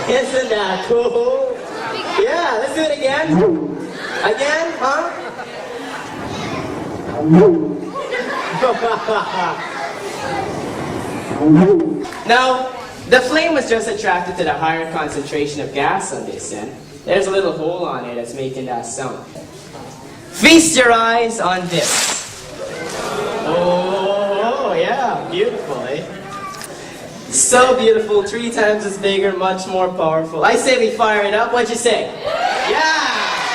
Isn't that cool? Yeah, let's do it again. Again, huh? Now, the flame was just attracted to the higher concentration of gas on this end. There's a little hole on it that's making that sound. Feast your eyes on this. Oh, yeah, beautiful, eh? So beautiful, 3 times as bigger, much more powerful. I say we fire it up, what'd you say? Yeah,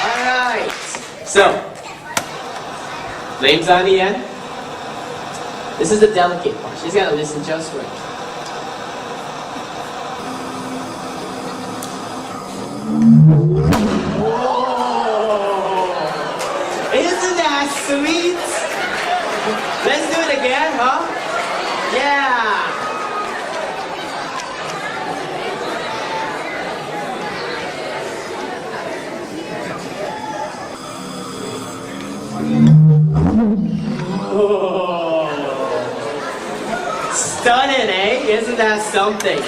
all right. So, flames on the end. This is the delicate part. She's got to listen just right. Whoa. Isn't that sweet? Let's do it again, huh? Yeah. Oh. Stunning, eh? Isn't that something?